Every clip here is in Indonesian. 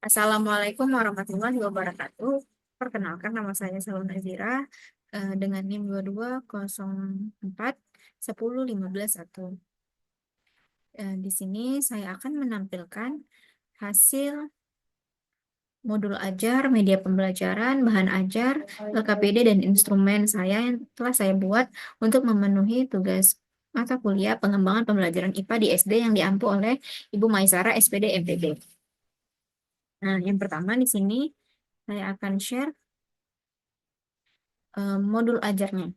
Assalamualaikum warahmatullahi wabarakatuh. Perkenalkan, nama saya Salun Nazira dengan NIM 2204 10101. Di sini saya akan menampilkan hasil modul ajar, media pembelajaran, bahan ajar, LKPD, dan instrumen saya yang telah saya buat untuk memenuhi tugas mata kuliah pengembangan pembelajaran IPA di SD yang diampu oleh Ibu Maisara, SPD, MPB. Nah, yang pertama di sini saya akan share modul ajarnya.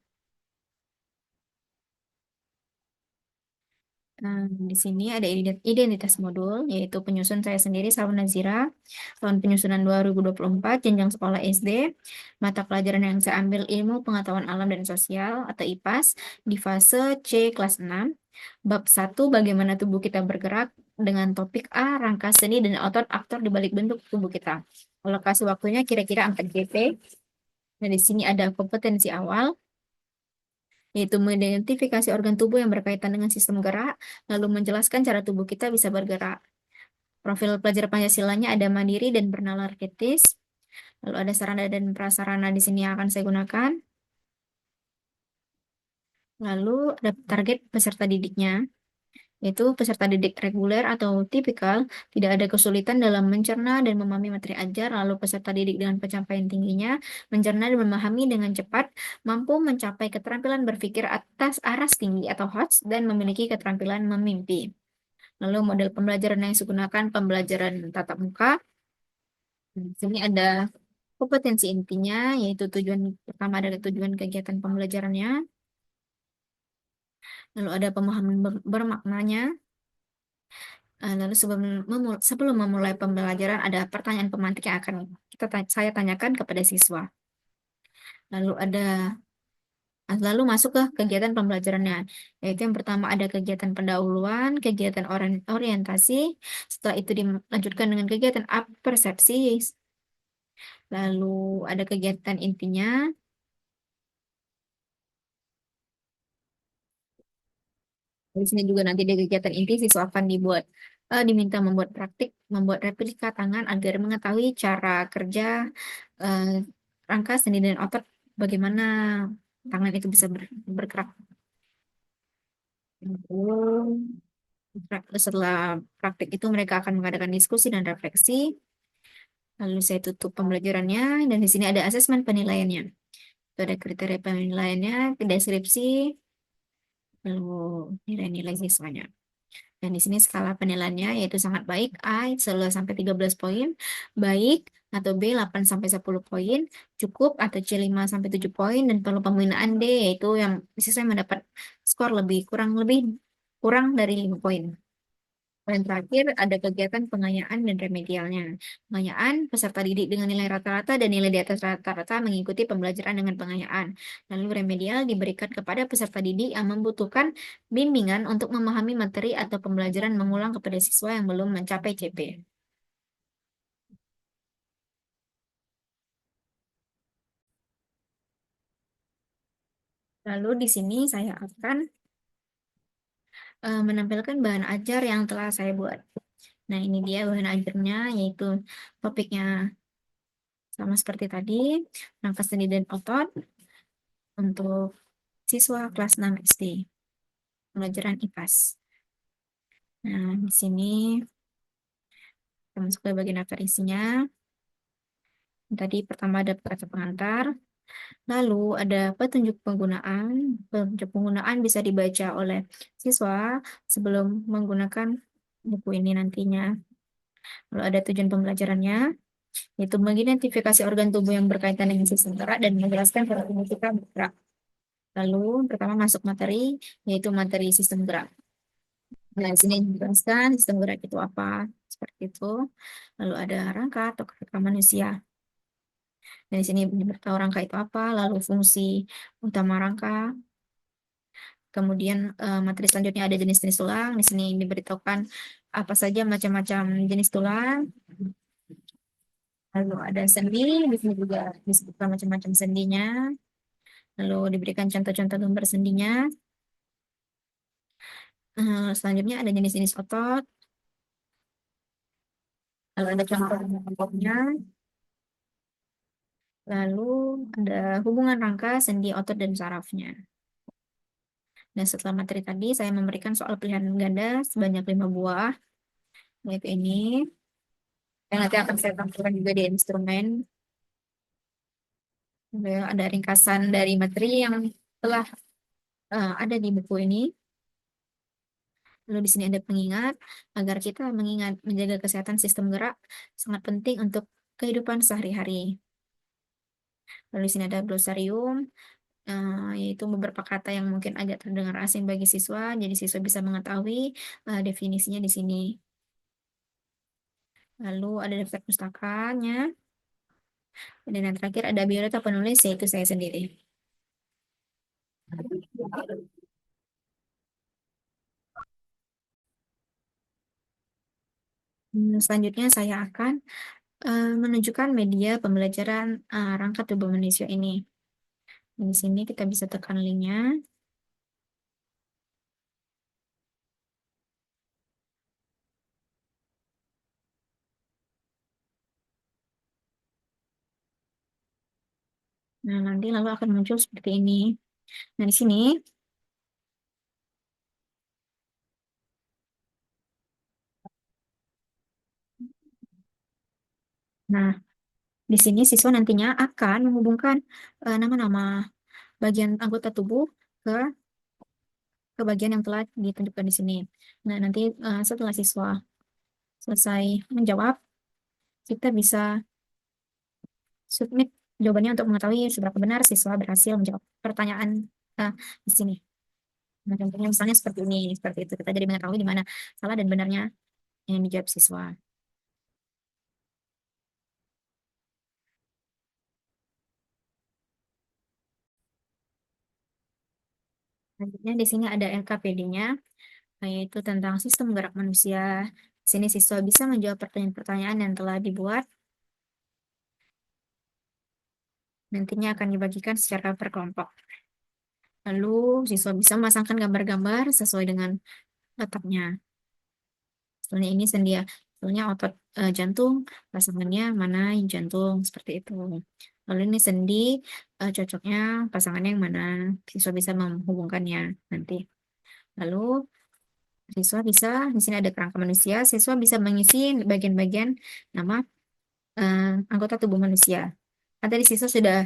Nah, di sini ada identitas modul, yaitu penyusun saya sendiri, Salma Nazira, tahun penyusunan 2024, jenjang sekolah SD, mata pelajaran yang saya ambil ilmu pengetahuan alam dan sosial atau IPAS, di fase C kelas 6, bab 1, bagaimana tubuh kita bergerak, dengan topik A, rangka seni dan otot aktor di balik bentuk tubuh kita. Alokasi waktunya kira-kira 4 GP. Nah, di sini ada kompetensi awal, yaitu mengidentifikasi organ tubuh yang berkaitan dengan sistem gerak, lalu menjelaskan cara tubuh kita bisa bergerak. Profil pelajar Pancasilanya ada mandiri dan bernalar kritis, lalu ada sarana dan prasarana di sini yang akan saya gunakan, lalu ada target peserta didiknya, yaitu peserta didik reguler atau tipikal, tidak ada kesulitan dalam mencerna dan memahami materi ajar, lalu peserta didik dengan pencapaian tingginya, mencerna dan memahami dengan cepat, mampu mencapai keterampilan berpikir atas aras tinggi atau HOTS, dan memiliki keterampilan memimpi. Lalu model pembelajaran yang saya gunakan pembelajaran tatap muka. Di sini ada kompetensi intinya, yaitu tujuan pertama adalah tujuan kegiatan pembelajarannya, lalu ada pemahaman bermaknanya. Lalu sebelum memulai pembelajaran ada pertanyaan pemantik yang akan saya tanyakan kepada siswa. Lalu masuk ke kegiatan pembelajarannya, yaitu yang pertama ada kegiatan pendahuluan, kegiatan orientasi, setelah itu dilanjutkan dengan kegiatan persepsi, lalu ada kegiatan intinya. Di sini juga nanti ada kegiatan inti, siswa akan diminta membuat praktik, membuat replika tangan agar mengetahui cara kerja eh, rangka sendi dan otot, bagaimana tangan itu bisa bergerak. Lalu, setelah praktik itu mereka akan mengadakan diskusi dan refleksi. Lalu saya tutup pembelajarannya dan di sini ada asesmen penilaiannya. Itu ada kriteria penilaiannya, deskripsi, lalu nilai-nilai siswanya. Dan di sini skala penilaiannya yaitu sangat baik, A 11 sampai 13 poin, baik atau B 8 sampai 10 poin, cukup atau C 5 sampai 7 poin, dan perlu pembinaan D yaitu yang siswa mendapat skor lebih kurang dari 5 poin. Dan terakhir ada kegiatan pengayaan dan remedialnya. Pengayaan, peserta didik dengan nilai rata-rata dan nilai di atas rata-rata mengikuti pembelajaran dengan pengayaan. Lalu remedial diberikan kepada peserta didik yang membutuhkan bimbingan untuk memahami materi atau pembelajaran mengulang kepada siswa yang belum mencapai CP. Lalu di sini saya akan menampilkan bahan ajar yang telah saya buat. Nah, ini dia bahan ajarnya, yaitu topiknya sama seperti tadi, rangka sendi dan otot untuk siswa kelas 6 SD, pelajaran IPAS. Nah, di sini kita masuk ke bagian daftar isinya. Tadi pertama ada kata pengantar, lalu ada petunjuk penggunaan. Petunjuk penggunaan bisa dibaca oleh siswa sebelum menggunakan buku ini nantinya. Lalu ada tujuan pembelajarannya, yaitu mengidentifikasi organ tubuh yang berkaitan dengan sistem gerak dan menjelaskan cara tubuh kita bergerak. Lalu pertama masuk materi, yaitu materi sistem gerak. Nah, di sini dijelaskan sistem gerak itu apa, seperti itu. Lalu ada rangka atau kerangka manusia. Dan di sini diberitahu rangka itu apa, lalu fungsi utama rangka. Kemudian materi selanjutnya ada jenis-jenis tulang. Di sini diberitahukan apa saja macam-macam jenis tulang. Lalu ada sendi, di sini juga disebutkan macam-macam sendinya. Lalu diberikan contoh-contoh gambar sendinya. Selanjutnya ada jenis-jenis otot. Lalu ada contoh kelompoknya, lalu ada hubungan rangka, sendi, otot, dan sarafnya. Dan setelah materi tadi, saya memberikan soal pilihan ganda sebanyak 5 buah, yaitu ini. Dan nanti akan saya tampilkan juga di instrumen. Ada ringkasan dari materi yang telah ada di buku ini. Lalu di sini ada pengingat, agar kita mengingat menjaga kesehatan sistem gerak sangat penting untuk kehidupan sehari-hari. Lalu di sini ada glosarium, yaitu beberapa kata yang mungkin agak terdengar asing bagi siswa, jadi siswa bisa mengetahui definisinya di sini. Lalu ada daftar pustakanya, dan yang terakhir ada biodata penulis, yaitu saya sendiri. Selanjutnya saya akan menunjukkan media pembelajaran rangka tubuh manusia ini. Di sini kita bisa tekan linknya. Nah, nanti lalu akan muncul seperti ini. Nah, di sini, nah, di sini siswa nantinya akan menghubungkan nama-nama bagian anggota tubuh ke bagian yang telah ditentukan di sini. Nah, nanti setelah siswa selesai menjawab, kita bisa submit jawabannya untuk mengetahui seberapa benar siswa berhasil menjawab pertanyaan eh, di sini. Nah, contohnya misalnya seperti ini, seperti itu. Kita jadi mengetahui di mana salah dan benarnya yang dijawab siswa. Selanjutnya di sini ada LKPD-nya, yaitu tentang sistem gerak manusia. Di sini siswa bisa menjawab pertanyaan-pertanyaan yang telah dibuat. Nantinya akan dibagikan secara per kelompok. Lalu siswa bisa memasangkan gambar-gambar sesuai dengan letaknya. Misalnya ini sendia, misalnya otot jantung, pasangannya mana jantung, seperti itu. Lalu ini sendi, cocoknya pasangannya yang mana, siswa bisa menghubungkannya nanti. Lalu siswa bisa, di sini ada kerangka manusia, siswa bisa mengisi bagian-bagian nama anggota tubuh manusia. Kan tadi siswa sudah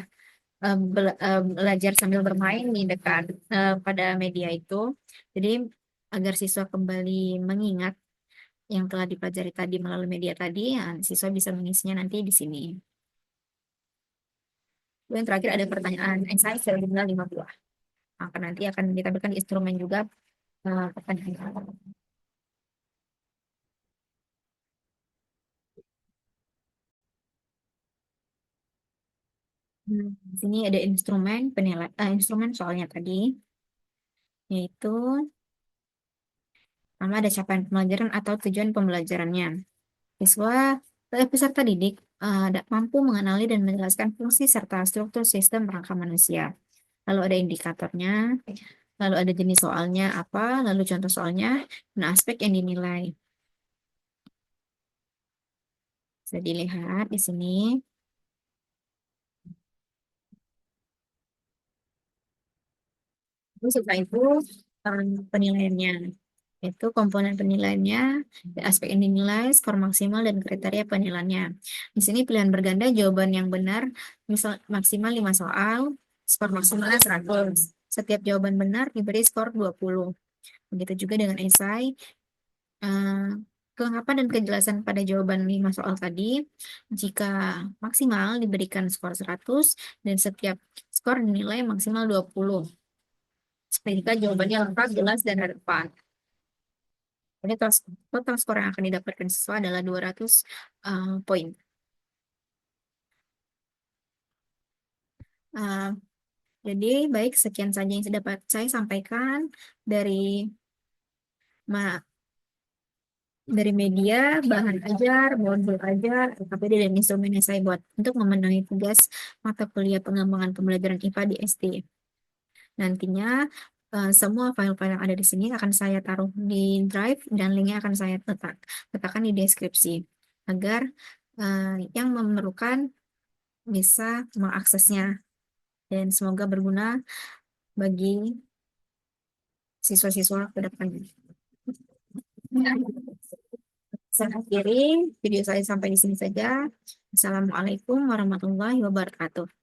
belajar sambil bermain di dekat pada media itu. Jadi agar siswa kembali mengingat yang telah dipelajari tadi melalui media tadi, ya, siswa bisa mengisinya nanti di sini. Lalu yang terakhir ada pertanyaan esai sejumlah 5 buah. Maka nanti akan ditampilkan di instrumen juga pertanyaan. Di sini ada instrumen penilai, instrumen soalnya tadi, yaitu pertama ada capaian pembelajaran atau tujuan pembelajarannya. Siswa peserta didik mampu mengenali dan menjelaskan fungsi serta struktur sistem rangka manusia. Lalu ada indikatornya, lalu ada jenis soalnya apa, lalu contoh soalnya, dan aspek yang dinilai. Bisa dilihat di sini. Terus setelah itu penilaiannya. Itu komponen penilaiannya, aspek yang dinilai, skor maksimal, dan kriteria penilaiannya. Di sini pilihan berganda jawaban yang benar, misal maksimal 5 soal, skor maksimalnya 100. Setiap jawaban benar diberi skor 20. Begitu juga dengan esai, eh, kelengkapan dan kejelasan pada jawaban 5 soal tadi, jika maksimal diberikan skor 100, dan setiap skor dinilai maksimal 20. Jika jawabannya lengkap, jelas, dan relevan. Jadi total skor yang akan didapatkan siswa adalah 200 poin. Uh, jadi baik, sekian saja yang dapat saya sampaikan dari ma- dari media, bahan ajar, modul ajar, KPD, dan instrumen yang saya buat untuk memenuhi tugas mata kuliah pengembangan pembelajaran IPA di SD. Nantinya semua file-file yang ada di sini akan saya taruh di Drive dan linknya akan saya letakkan di deskripsi. agar yang memerlukan bisa mengaksesnya. Dan semoga berguna bagi siswa-siswa ke depannya. Saya akhiri video saya sampai di sini saja. Assalamualaikum warahmatullahi wabarakatuh.